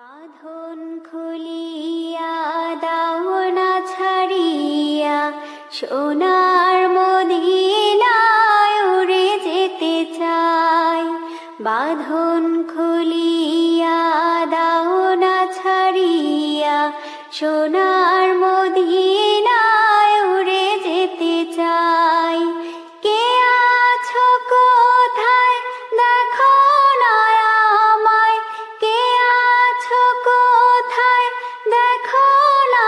বাঁধন খুলিয়া দাও না ছাড়িয়া, সোনার মদিনায় উড়ে যেতে চাই। বাঁধন খুলিয়া দাও না ছাড়িয়া, সোনার মদিনায় উড়ে যেতে চাই। কে আছো কোথায় দেখো না আমায়, কে আছো কোথায় দেখো না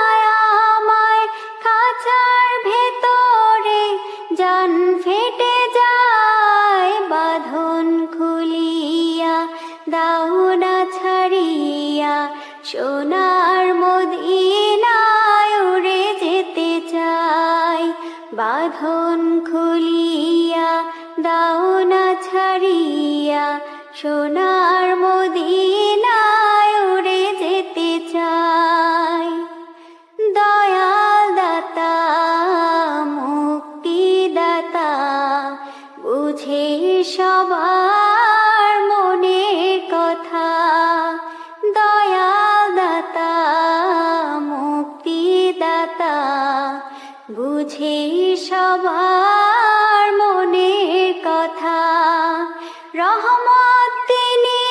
আমায়। খাঁচার ভেতরে জান ফেটে যায়, বাঁধন খুলিয়া দাও না ছাড়িয়া, সোনার মদিনায় উড়ে যেতে চাই। বাঁধন খুলিয়া দাও না ছাড়িয়া, সোনার মদিনায় উড়ে যেতে চাই। দয়াল দাতা মুক্তিদাতা, বুঝে সবার মনের কথা। দয়াল দাতা মুক্তিদাতা, বুঝে সবার মনের কথা। রহমত তিনি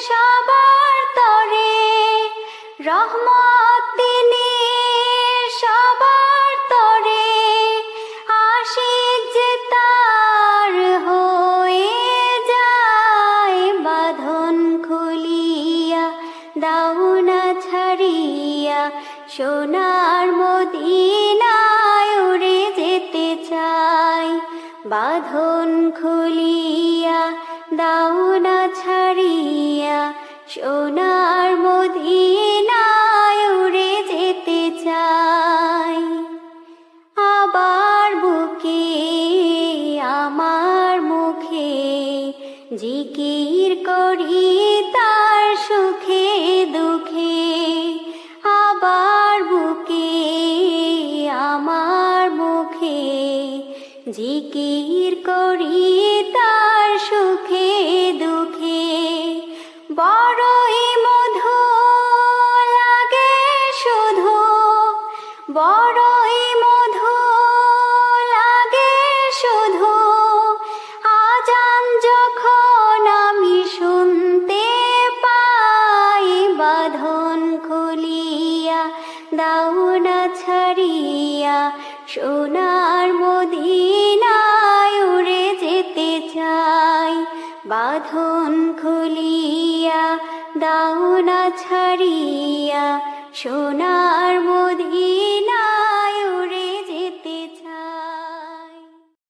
সবার তরে, রহমত তিনি সবার তরে। আশিক যে তার হয়ে যায়, বাঁধন খুলিয়া দাও না ছাড়িয়া, সোনার মদিনায় উড়ে যেতে চাই। বাঁধন খুলিয়া দাও না ছাড়িয়া, সোনার মদিনায় উড়ে যেতে চাই। আবার বুকে আমার মুখে জিকির করি তার সুখে দুঃখে। আবার বুকে আমার মুখে জিকির করি তার সুখে দুঃখে। বড়ই মধু লাগে শুধু, বড়ই মধু লাগে শুধু। আজান যখন আমি শুনতে পাই, বাঁধন খুলিয়া দাও না ছাড়িয়া, সোনার মদিনায় উড়ে যেতে চাই। বাঁধন খুলিয়া দাও না ছাড়িয়া, সোনার